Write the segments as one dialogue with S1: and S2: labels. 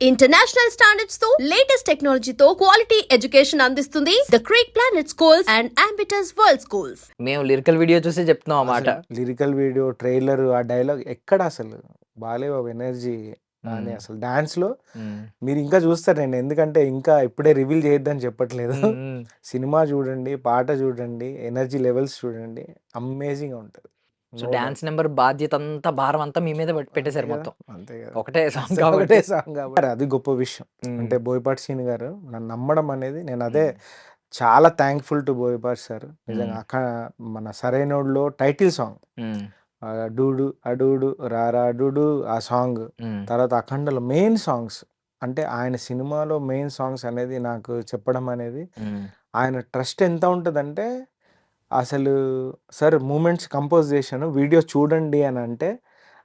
S1: International standards తో latest టెక్నాలజీతో quality education అందిస్తుంది the creek planet schools and Ambitus world schools.
S2: మేము lyrical video చూసి చెప్తున్నాం అన్నమాట.
S3: లిరికల్ వీడియో ట్రైలర్ ఆ డైలాగ్ ఎక్కడ అసలు బాలేబాబు ఎనర్జీ కానీ అసలు డాన్స్ లో మీరు ఇంకా చూస్తారు. నేను ఎందుకంటే ఇంకా ఇప్పుడే రివీల్ చేయొద్దని చెప్పట్లేదు. సినిమా చూడండి, పాట చూడండి, ఎనర్జీ లెవెల్స్ చూడండి, అమేజింగ్ ఉంటుంది.
S2: సో డాన్స్ నెంబర్ బాధ్యత అంతా భారం అంతా మీ మీద పెట్టేశారు మొత్తం.
S3: అంతే కదా,
S2: ఒకటే సాంగ్
S3: ఒకటే సాంగ్ కాబట్టి అది గొప్ప విషయం. అంటే బోయపాటి శ్రీని గారు నన్ను నమ్మడం అనేది, నేను అదే చాలా థ్యాంక్ఫుల్ టు బోయపాటి సార్. నిజంగా మన సరైనోడ్లో టైటిల్ సాంగ్ డూడు అడూడు రారా డూడు ఆ సాంగ్, తర్వాత అఖండలో మెయిన్ సాంగ్స్, అంటే ఆయన సినిమాలో మెయిన్ సాంగ్స్ అనేది నాకు చెప్పడం అనేది ఆయన ట్రస్ట్ ఎంత ఉంటుందంటే, అసలు సార్ మూమెంట్స్ కంపోజ్ చేశాను వీడియో చూడండి అని అంటే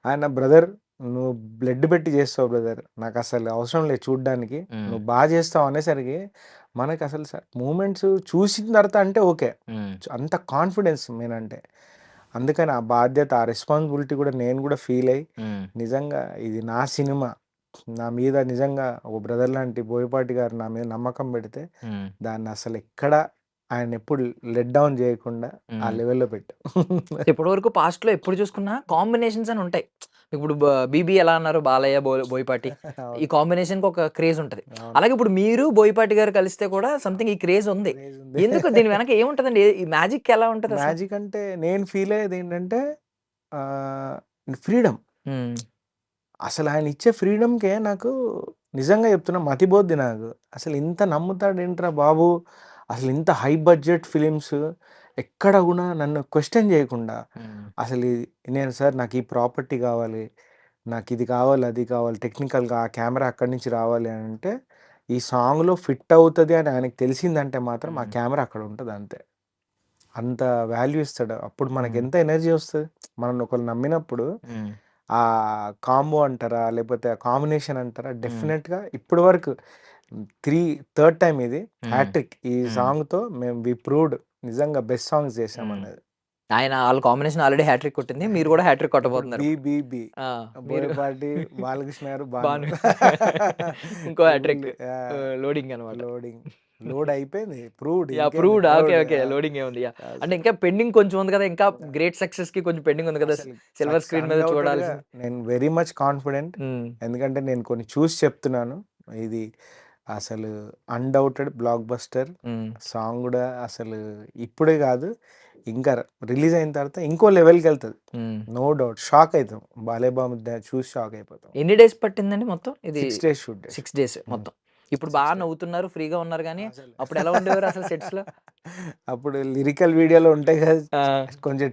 S3: ఆయన బ్రదర్ నువ్వు బ్లడ్ పెట్టి చేస్తావు బ్రదర్, నాకు అసలు అవసరం లేదు చూడడానికి, నువ్వు బాగా చేస్తావు అనేసరికి మనకి అసలు సార్ మూమెంట్స్ చూసిన తర్వాత అంటే ఓకే, అంత కాన్ఫిడెన్స్ మెయిన్ అంటే. అందుకని ఆ బాధ్యత, ఆ రెస్పాన్సిబిలిటీ కూడా నేను కూడా ఫీల్ అయ్యి నిజంగా ఇది నా సినిమా, నా మీద నిజంగా ఒక బ్రదర్ లాంటి బోయపాటి గారు నా మీద నమ్మకం పెడితే దాన్ని అసలు ఎక్కడ ఆయన ఎప్పుడు లెట్ డౌన్ చేయకుండా ఆ లెవెల్లో పెట్టాం.
S2: ఇప్పటి వరకు పాస్ట్ లో ఎప్పుడు చూసుకున్నా కాంబినేషన్స్ అని ఉంటాయి. ఇప్పుడు బీబీ ఎలా అన్నారు, బాలయ్య బోయపాటి, ఈ కాంబినేషన్ కి ఒక క్రేజ్ ఉంటది. అలాగే ఇప్పుడు మీరు బోయపాటి గారు కలిస్తే కూడా సంథింగ్ ఈ క్రేజ్ ఉంది. ఎందుకు దీని వెనక ఏముంటదండి? ఈ మ్యాజిక్ ఎలా ఉంటది?
S3: మ్యాజిక్ అంటే నేను ఫీల్ అయ్యేది ఏంటంటే ఫ్రీడమ్. అసలు ఆయన ఇచ్చే ఫ్రీడమ్కే నాకు నిజంగా చెప్తున్నా మతిపోద్ది నాకు. అసలు ఇంత నమ్ముతాడేంట్రా బాబు, అసలు ఇంత హై బడ్జెట్ ఫిలిమ్స్ ఎక్కడ కూడా నన్ను క్వశ్చన్ చేయకుండా అసలు నేను సార్ నాకు ఈ ప్రాపర్టీ కావాలి, నాకు ఇది కావాలి, అది కావాలి, టెక్నికల్గా ఆ కెమెరా అక్కడి నుంచి రావాలి అని అంటే ఈ సాంగ్లో ఫిట్ అవుతుంది అని ఆయనకు తెలిసిందంటే మాత్రం ఆ కెమెరా అక్కడ ఉంటుంది అంతే. అంత వాల్యూ ఇస్తాడు. అప్పుడు మనకి ఎంత ఎనర్జీ వస్తుంది, మనం ఒకరు నమ్మినప్పుడు. ఆ కాంబో అంటారా లేకపోతే ఆ కాంబినేషన్ అంటారా, డెఫినెట్గా ఇప్పటి వరకు థర్డ్ టైం ఇది హ్యాట్రిక్. ఈ సాంగ్తో మేము వి ప్రూవ్డ్ నిజంగా బెస్ట్ సాంగ్స్ చేసామన్నది.
S2: ఆయన వాళ్ళ కాంబినేషన్ ఆల్రెడీ హ్యాట్రిక్ కొట్టింది, మీరు కూడా హ్యాట్రిక్ కొట్టబోతున్నారు.
S3: బీబీబీ బోయపాటి బాలకృష్ణ
S2: ఇంకో హ్యాట్రిక్ లోడింగ్ అనమాట.
S3: లోడ్ అయిపోయింది, ప్రూవ్డ్.
S2: ఓకే ఓకే, లోడింగ్ ఏముంది అంటే ఇంకా పెండింగ్ కొంచెం ఉంది కదా, ఇంకా గ్రేట్ సక్సెస్ కి కొంచెం పెండింగ్ ఉంది కదా సిల్వర్ స్క్రీన్ మీద చూడాలి.
S3: నేను వెరీ మచ్ కాన్ఫిడెంట్, ఎందుకంటే నేను కొన్ని చూసి చెప్తున్నాను. ఇది అసలు అన్డౌటెడ్ బ్లాక్ బస్టర్ సాంగ్ కూడా అసలు ఇప్పుడే కాదు ఇంకా రిలీజ్ అయిన తర్వాత ఇంకో లెవెల్కి వెళ్తుంది, నో డౌట్. షాక్ అవుతాం, బాలేబాబు చూసి షాక్ అయిపోతాం.
S2: ఎన్ని డేస్ పట్టిందండి మొత్తం? ఇది
S3: 6 days షూట్.
S2: 6 days మొత్తం. ఇప్పుడు బాగా నవ్వుతున్నారు, ఫ్రీగా ఉన్నారు, కానీ అప్పుడు ఎలా ఉండేవారు అసలు సెట్స్ లో?
S3: అప్పుడు లిరికల్ వీడియోలో ఉంటాయి కదా కొంచెం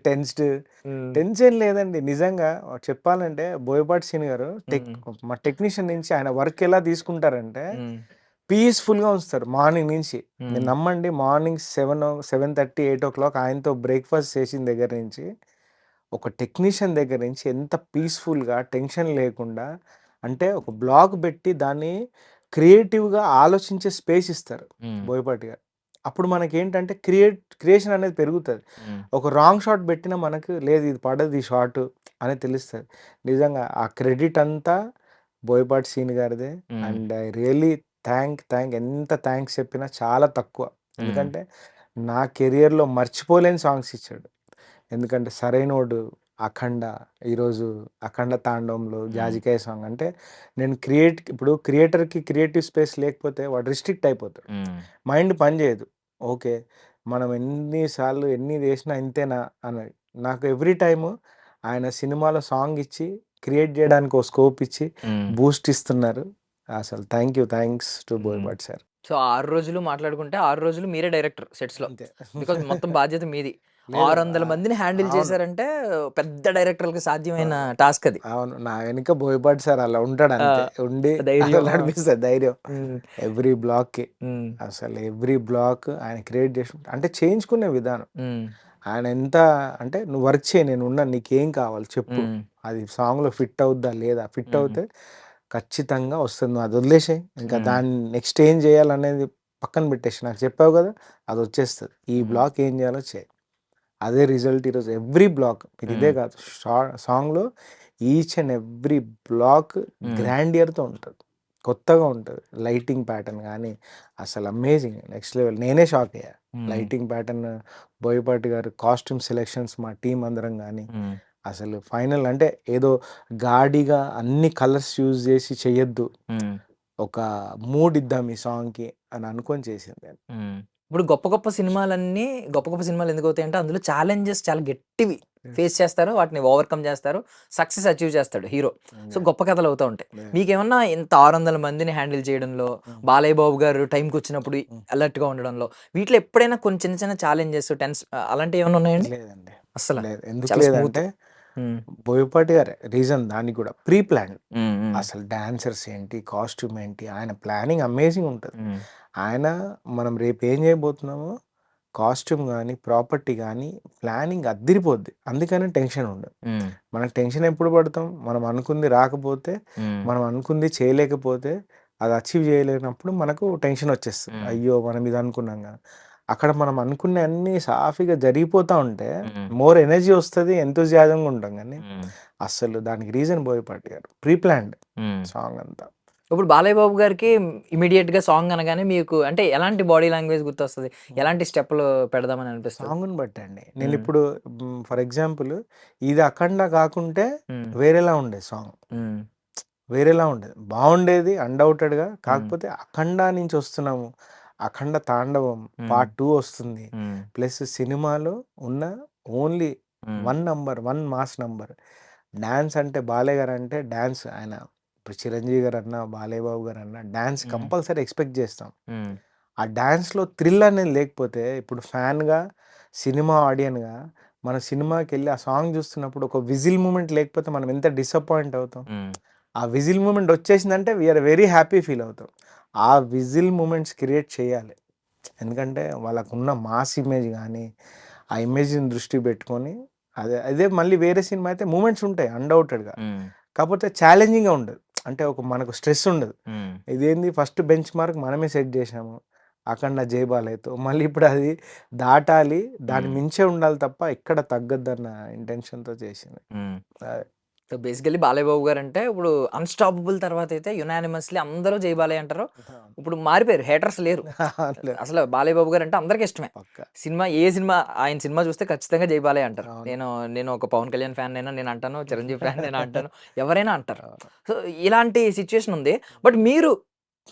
S3: టెన్షన్ లేదండి. నిజంగా చెప్పాలంటే బోయపాటి శ్రీని గారు మా టెక్నీషియన్ నుంచి ఆయన వర్క్ ఎలా తీసుకుంటారంటే పీస్ఫుల్గా ఉంచుతారు మార్నింగ్ నుంచి. మీరు నమ్మండి, మార్నింగ్ 7:30 8 o'clock ఆయనతో బ్రేక్ఫాస్ట్ చేసిన దగ్గర నుంచి ఒక టెక్నీషియన్ దగ్గర నుంచి ఎంత పీస్ఫుల్గా టెన్షన్ లేకుండా, అంటే ఒక బ్లాగ్ పెట్టి దాన్ని క్రియేటివ్గా ఆలోచించే స్పేస్ ఇస్తారు బోయపాటి గారు. అప్పుడు మనకి ఏంటంటే క్రియేషన్ అనేది పెరుగుతుంది. ఒక రాంగ్ షాట్ పెట్టినా మనకు లేదు ఇది పడదు ఈ షాట్ అనేది తెలుస్తుంది. నిజంగా ఆ క్రెడిట్ అంతా బోయపాటి శ్రీని గారిదే. అండ్ ఐ రియల్లీ థ్యాంక్ ఎంత థ్యాంక్స్ చెప్పినా చాలా తక్కువ. ఎందుకంటే నా కెరియర్లో మర్చిపోలేని సాంగ్స్ ఇచ్చాడు. ఎందుకంటే సరైనోడు, అఖండ, ఈరోజు అఖండ తాండవంలో జాజికాయ సాంగ్. అంటే నేను ఇప్పుడు క్రియేటర్కి క్రియేటివ్ స్పేస్ లేకపోతే వాడు రిస్ట్రిక్ట్ అయిపోతాడు, మైండ్ పని చేయదు. ఓకే మనం ఎన్నిసార్లు ఎన్ని చేసినా ఇంతేనా అన్నది. నాకు ఎవ్రీ టైము ఆయన సినిమాలో సాంగ్ ఇచ్చి క్రియేట్ చేయడానికి ఒక స్కోప్ ఇచ్చి బూస్ట్ ఇస్తున్నారు. అసలు thanks to Boyapati sir.
S2: So 6 రోజులు మాట్లాడుకుంటే 6 రోజులు మీరే డైరెక్టర్ సెట్స్ లో, బికాస్ మొత్తం బాధ్యత మీది. 600 మందిని హ్యాండిల్ చేశారంటే పెద్ద డైరెక్టర్లకు సాధ్యమైన టాస్క్ అది.
S3: అవును, నా వెనుక బోయపాటి సార్ అలా ఉంటాడు అంతే, ఉండి నడిపిస్తుంది ధైర్యం. ఎవ్రీ బ్లాక్ కి అసలు ఎవ్రీ బ్లాక్ ఆయన క్రియేట్ చేసి, అంటే చేయించుకునే విధానం ఆయన ఎంత అంటే నువ్వు వర్క్ చేయి, నేను ఉన్నా, నీకేం కావాలి చెప్పు, అది సాంగ్ లో ఫిట్ అవుద్దా లేదా, ఫిట్ అవుతే ఖచ్చితంగా వస్తుంది, నువ్వు అది వదిలేసాయి, ఇంకా దాన్ని నెక్స్ట్ ఏం చేయాలనేది పక్కన పెట్టేసి నాకు చెప్పావు కదా అది వచ్చేస్తుంది. ఈ బ్లాక్ ఏం చేయాలో చేయి, అదే రిజల్ట్ ఈరోజు. ఎవ్రీ బ్లాక్ మీరు ఇదే కాదు, సాంగ్లో ఈచ్ అండ్ ఎవ్రీ బ్లాక్ గ్రాండియర్తో ఉంటుంది. కొత్తగా ఉంటది. లైటింగ్ ప్యాటర్న్ గానీ అసలు అమేజింగ్ నెక్స్ట్ లెవెల్. నేనే షాక్ అయ్యా.
S2: హ్మ్.
S3: లైటింగ్ ప్యాటర్న్, బోయపాటి గారు కాస్ట్యూమ్ సెలెక్షన్స్ మా టీమ్ అందరం గానీ
S2: హ్మ్.
S3: అసలు ఫైనల్ అంటే ఏదో గాడిగా అన్ని కలర్స్ యూజ్ చేసి చెయ్యొద్దు.
S2: హ్మ్.
S3: ఒక మూడ్ ఇద్దాం ఈ సాంగ్‌కి అని అనుకోని చేసింది నేను.
S2: హ్మ్. ఇప్పుడు గొప్ప గొప్ప సినిమాలన్నీ గొప్ప గొప్ప సినిమాలు ఎందుకవుతాయంటే అందులో ఛాలెంజెస్ చాలా గట్టివి ఫేస్ చేస్తారు. వాటిని ఓవర్‌కమ్ చేస్తారు. సక్సెస్ అచీవ్ చేస్తాడు హీరో. సో, గొప్ప కథలు అవుతా ఉంటాయి.
S3: Yeah.
S2: మీకేమన్నా ఇంత 600 మందిని హ్యాండిల్ చేయడంలో, బాలయ్య బాబు గారు టైంకొచ్చినప్పుడు అలర్ట్‌గా ఉండడంలో, వీటిలో ఎప్పుడైనా కొన్ని చిన్న చిన్న ఛాలెంజెస్, అలాంటివి ఏమన్నా ఉన్నాయండి?
S3: లేదండి.
S2: అస్సల.
S3: లేదు. ఎందుకు
S2: చాలా స్మూత్.
S3: లేదంటే
S2: హ్మ్.
S3: బోయపాటి గారే రీజన్ దానికి గూడా. Pre planned.
S2: హ్మ్. హ్మ్.
S3: అసలు డాన్సర్స్ ఏంటి, కాస్ట్యూమ్ ఏంటి, ఆయన ప్లానింగ్ అమేజింగ్ ఉంటది.
S2: హ్మ్.
S3: ఆయన మనం రేపు ఏం చేయబోతున్నామో కాస్ట్యూమ్ గానీ, ప్రాపర్టీ గానీ ప్లానింగ్ అద్దిరిపోద్ది. అందుకనే టెన్షన్ ఉండదు.
S2: హ్మ్.
S3: మనకు టెన్షన్ ఎప్పుడు పడతాం? మనం అనుకుంది రాకపోతే,
S2: హ్మ్.
S3: మనం అనుకుంది చేయలేకపోతే, అది అచీవ్ చేయలేనప్పుడు మనకు టెన్షన్ వచ్చేస్తది.
S2: హ్మ్.
S3: అయ్యో! మనం ఇది అనుకున్నాం గదా! అక్కడ మనం అనుకున్నయన్నీ సాఫీగా జరిగిపోతా ఉంటే
S2: హ్మ్.
S3: మోర్ ఎనర్జీ వస్తది. ఎంతూజియాజంగా ఉంటాం గానీ,
S2: హ్మ్.
S3: అస్సలు దానికి రీజన్ బోయపాటి గారు. ప్రీ ప్లాన్డ్
S2: హ్మ్.
S3: సాంగ్ అంతా.
S2: ఇప్పుడు బాలయ్య బాబు గారికి ఇమ్మీడియేట్‌గా సాంగ్ అనగానే మీకు అంటే ఎలాంటి బాడీ లాంగ్వేజ్ గుర్తొస్తది? ఎలాంటి స్టెప్పులు పెడదామని అనిపిస్తది?
S3: సాంగుని బట్టండి.
S2: హ్మ్.
S3: నేనిప్పుడు ఫర్ ఎగ్జాంపుల్ ఇది 'అఖండ' కాకుంటే
S2: హ్మ్.
S3: వేరేలా ఉండేది సాంగ్.
S2: హ్మ్.
S3: వేరేలా ఉండేది. బావుండేది అన్‌డౌటెడ్‌గా.
S2: హ్మ్.
S3: కాకపోతే 'అఖండ' నుంచి వస్తున్నాము. 'అఖండ తాండవం'
S2: హ్మ్.
S3: పార్ట్ 2 వస్తుంది.
S2: హ్మ్.
S3: ప్లస్ సినిమాలో ఉన్న ఓన్లీ
S2: హ్మ్.
S3: 1 మాస్ నంబర్. డాన్స్ అంటే బాలయ్య గారంటే డాన్స్ ఆయన ఇప్పుడు 'చిరంజీవి' గారన్నా, బాలయ్య బాబు గారన్నా డాన్స్
S2: హ్మ్.
S3: కంపల్సరీ ఎక్స్‌పెక్ట్ చేస్తాం.
S2: హ్మ్.
S3: ఆ డాన్స్‌లో థ్రిల్ అనేది లేకపోతే ఇప్పుడు ఫ్యాన్‌గా, సినిమా ఆడియన్‌గా మన సినిమాకెళ్ళి ఆ సాంగ్ చూస్తున్నప్పుడు ఒక విజిల్ మూవ్‌మెంట్ లేకపోతే మనం ఎంత డిసప్పాయింట్ అవుతాం.
S2: హ్మ్.
S3: ఆ విజిల్ మూవ్‌మెంట్ వచ్చేసిందంటే వీఆర్ వెరీ హ్యాపీ ఫీల్ అవుతాం. ఆ విజిల్ మూవ్‌మెంట్స్ క్రియేట్ చేయాలి. ఎందుకంటే వాళ్ళకున్న మాస్ ఇమేజ్ గానీ, ఆ ఇమేజ్‌ని దృష్టిలో పెట్టుకొని అదే అదే మళ్ళీ వేరే సినిమా అయితే మూవ్‌మెంట్స్ ఉంటాయి అన్‌డౌటెడ్‌గా.
S2: హ్మ్.
S3: కాకపోతే ఛాలెంజింగ్‌గా ఉండదు. అంటే ఒక మనకు స్ట్రెస్ ఉండదు.
S2: హ్మ్.
S3: ఇదేంది ఫస్ట్ బెంచ్ మార్క్ మనమే సెట్ జేశాము. 'అఖండ' 'జై బాలయ్యతో' మళ్ళీ ఇప్పుడు అది దాటాలి. దాన్ని
S2: హ్మ్.
S3: మించే ఉండాలి తప్ప ఎక్కడ తగ్గద్దన్న ఇంటెన్షన్‌తో చేసింది.
S2: హ్మ్.
S3: అదే.
S2: So, basically Balayya Babu guarantee ఇప్పుడు 'అన్‌స్టాపబుల్' తర్వాతైతే యునానిమస్‌లీ అందరూ 'జై బాలయ్య' అంటారు. ఇప్పుడు మారిపోయారు. హేటర్స్ లేరు.
S3: అవునులే.
S2: అసలు బాలయ్య బాబు గారంటే అందరికి ఇష్టమే.
S3: పక్కా.
S2: సినిమా ఆయన సినిమా చూస్తే ఖచ్చితంగా 'జై బాలయ్య' అంటారు.
S3: అవును.
S2: నేను ఒక 'పవన్ కళ్యాణ్' ఫ్యానయినా నేను అంటాను. 'చిరంజీవి' ఫ్యాన్ నేను అంటాను. ఎవరైనా అంటారు.
S3: అవును.
S2: సో, ఇలాంటి సిట్యుయేషన్ ఉంది. బట్ మీరు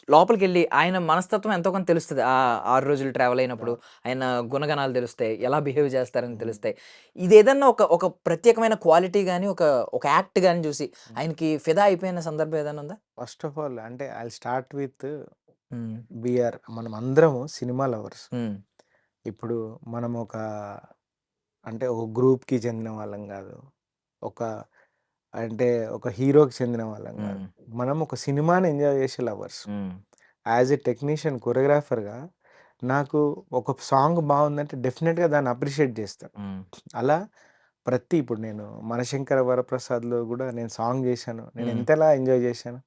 S2: లోపలికెళ్ళి ఆయన మనస్తత్వం ఎంతో కొంత తెలుస్తది. 6 రోజులు ట్రావెల్ అయినప్పుడు
S3: అవును.
S2: ఆయన గుణగణాలు తెలుస్తాయి. ఎలా బిహేవ్ చేస్తారని
S3: హ్మ్.
S2: తెలుస్తాయి. ఇదేదన్నా ఒక ప్రత్యేకమైన క్వాలిటీ గాని, ఒక యాక్ట్ గాని చూసి
S3: హ్మ్.
S2: ఆయనకి ఫిదా అయిపోయిన సందర్భం ఏదైనా ఉందా?
S3: ఫస్ట్ ఆఫ్ ఆల్ అంటే ఐల్ స్టార్ట్ విత్
S2: హ్మ్.
S3: మనమందరము సినిమా లవర్స్.
S2: హ్మ్.
S3: ఇప్పుడు మనం ఒక అంటే ఒక గ్రూప్‌కి చెందిన వాళ్ళం గాదు. ఒక అంటే ఒక హీరోకి చెందిన వాళ్ళం గాదు.
S2: హ్మ్.
S3: మనం ఒక సినిమాని ఎంజాయ్ చేసే లవర్స్.
S2: హ్మ్.
S3: యాజ్ ఎ టెక్నీషియన్, కొరియోగ్రాఫర్‌గా నాకు ఒక సాంగ్ బావుందంటే డెఫినిట్‌గా దాన్ని అప్రిషియేట్ జేస్తా.
S2: హ్మ్.
S3: అలా ఇప్పుడు నేను 'మనశంకర వరప్రసాద్‌లో' గూడా నేను సాంగ్ జేశాను. నేను
S2: హ్మ్.
S3: ఎంతలా ఎంజాయ్ జేశాను.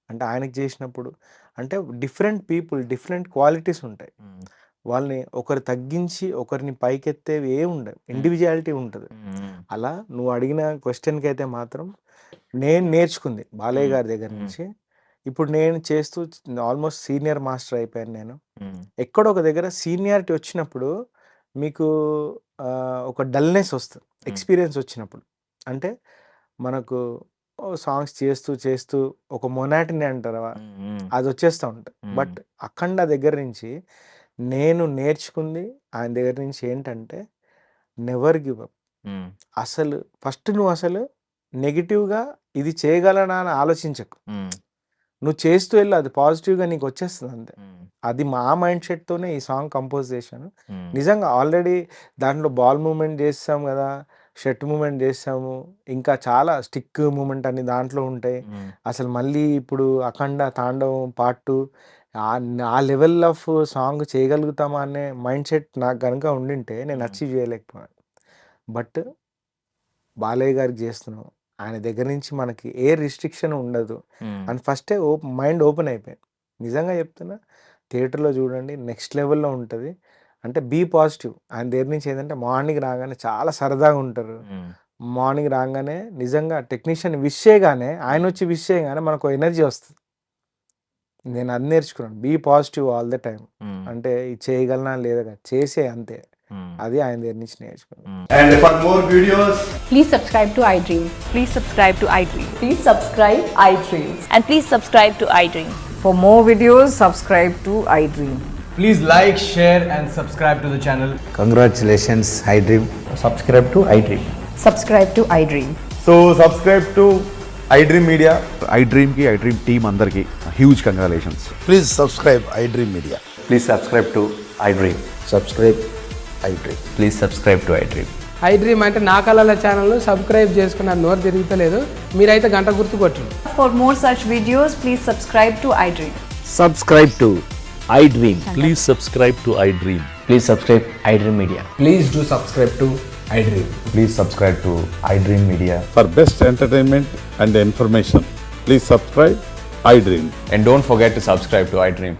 S3: అంటే ఆయనకి జేసినప్పుడు అంటే డిఫరెంట్ పీపుల్, డిఫరెంట్ క్వాలిటీస్ ఉంటాయి.
S2: హ్మ్.
S3: వాళ్ళని ఒకరు తగ్గించి, ఒకరిని పైకెత్తేవి ఏముండవు.
S2: హ్మ్.
S3: ఇండివిడ్యుయాలిటీ ఉంటది.
S2: హ్మ్.
S3: అలా నువ్వు అడిగిన క్వెషన్‌కైతే మాత్రం నేను నేర్చుకుంది బాలయ్య
S2: హ్మ్.
S3: గారి దగ్గర
S2: హ్మ్.
S3: నుంచి. ఇప్పుడు నేను చేస్తూ ఆల్మోస్ట్ సీనియర్ మాస్టర్ అయిపోయాను నేను.
S2: హ్మ్.
S3: ఎక్కడో ఒక దగ్గర సీనియారిటీ వచ్చినప్పుడు మీకు ఒక డల్‌నెస్ ఒస్తది.
S2: హ్మ్.
S3: ఎక్స్‌పీరియన్స్ వచ్చినప్పుడు. అంటే మనకు సాంగ్స్ చేస్తూ, చేస్తూ ఒక మొనాటనీ అంటారా?
S2: హ్మ్. హ్మ్.
S3: అదొచ్చేస్తా ఉంటది.
S2: హ్మ్.
S3: బట్ 'అఖండ' దగ్గర నుంచి నేను నేర్చుకుంది ఆయన దగ్గర నుంచి ఏంటంటే నెవర్ గివ్ అప్.
S2: హ్మ్.
S3: అసలు ఫస్ట్ నువ్వసలు నెగెటివ్‌గా ఇది చేయగలనా అని ఆలోచించకు.
S2: హ్మ్.
S3: నువ్వు చేస్తూ ఎళ్ళు అది పాజిటివ్‌గా నీకొచ్చేస్తదంతే.
S2: హ్మ్.
S3: అది మా మైండ్ సెట్‌తోనే ఈ సాంగ్ కంపోజ్ చేశాను.
S2: హ్మ్.
S3: నిజంగా ఆల్రెడీ దాంట్లో బాల్ మూవ్‌మెంట్ చేసేసాం గదా! షర్ట్ మూవ్‌మెంట్ చేసేసాము. ఇంకా చాలా స్టిక్ మూవ్‌మెంట్ అని దాంట్లో ఉంటాయి.
S2: హ్మ్.
S3: అసలు మళ్ళీ ఇప్పుడు 'అఖండ తాండవం పార్ట్ 2' ఆ లెవెల్ ఆఫ్ సాంగ్ చేయగలుగుతామా అనే మైండ్ సెట్ నాకు గనుక ఉండింటే నేను
S2: హ్మ్.
S3: అచీవ్ చేయలేకపోయాను. బట్ బాలయ్య గారికి జేస్తున్నాం. ఆయన దగ్గర నుంచి మనకి ఏ రిస్ట్రిక్షన్ ఉండదు.
S2: హ్మ్.
S3: అని ఫస్టే మైండ్ ఓపెన్ అయిపోయింది. నిజంగా చెప్తున్నా థియేటర్‌లో చూడండి నెక్స్ట్ లెవెల్‌లో ఉంటది. అంటే బీ పాజిటివ్. ఆయన దగ్గర నుంచి ఏందంటే మార్నింగ్ రాగానే చాలా సరదాగా ఉంటారు.
S2: హ్మ్.
S3: మార్నింగ్ రాంగానే నిజంగా టెక్నీషియన్ విష్ చేయగానే
S2: హ్మ్.
S3: ఆయనొచ్చి విష్ చేయగానే మనకో ఎనర్జీ వస్తది. నేను అది నేర్చుకున్నాను, be positive all the time. అంటే ఇది చేయగలనా లేదా కాదు, చేసే అంతే. అది ఆయన దగ్గర నుంచి నేర్చుకున్నాను.
S4: And for more videos,
S5: Please subscribe to iDream.
S6: Please subscribe to iDream.
S5: Please subscribe iDream.
S6: And please subscribe to iDream.
S7: For more videos, subscribe to iDream.
S4: please like, share and subscribe to the channel.
S8: Congratulations, iDream.
S4: Subscribe to iDream.
S5: Subscribe to iDream.
S4: So subscribe to iDream Media.
S9: iDream की iDream team अंदर की huge congratulations.
S8: Please subscribe iDream Media.
S10: Please subscribe to iDream.
S8: Subscribe iDream.
S10: Please subscribe to iDream.
S11: iDream అంటే నా కళల channel subscribe చేసుకున్నారు, నోరు తిరుగుతలేదు. మీరైతే గంట గుర్తు కొట్టండి.
S6: For more such videos, please subscribe to iDream.
S8: Subscribe to iDream.
S10: Please subscribe to iDream. Please subscribe iDream Media.
S4: Please do subscribe to iDream.
S10: Please subscribe to iDream Media.
S9: For best entertainment and information, please subscribe iDream.
S10: And don't forget to subscribe to iDream.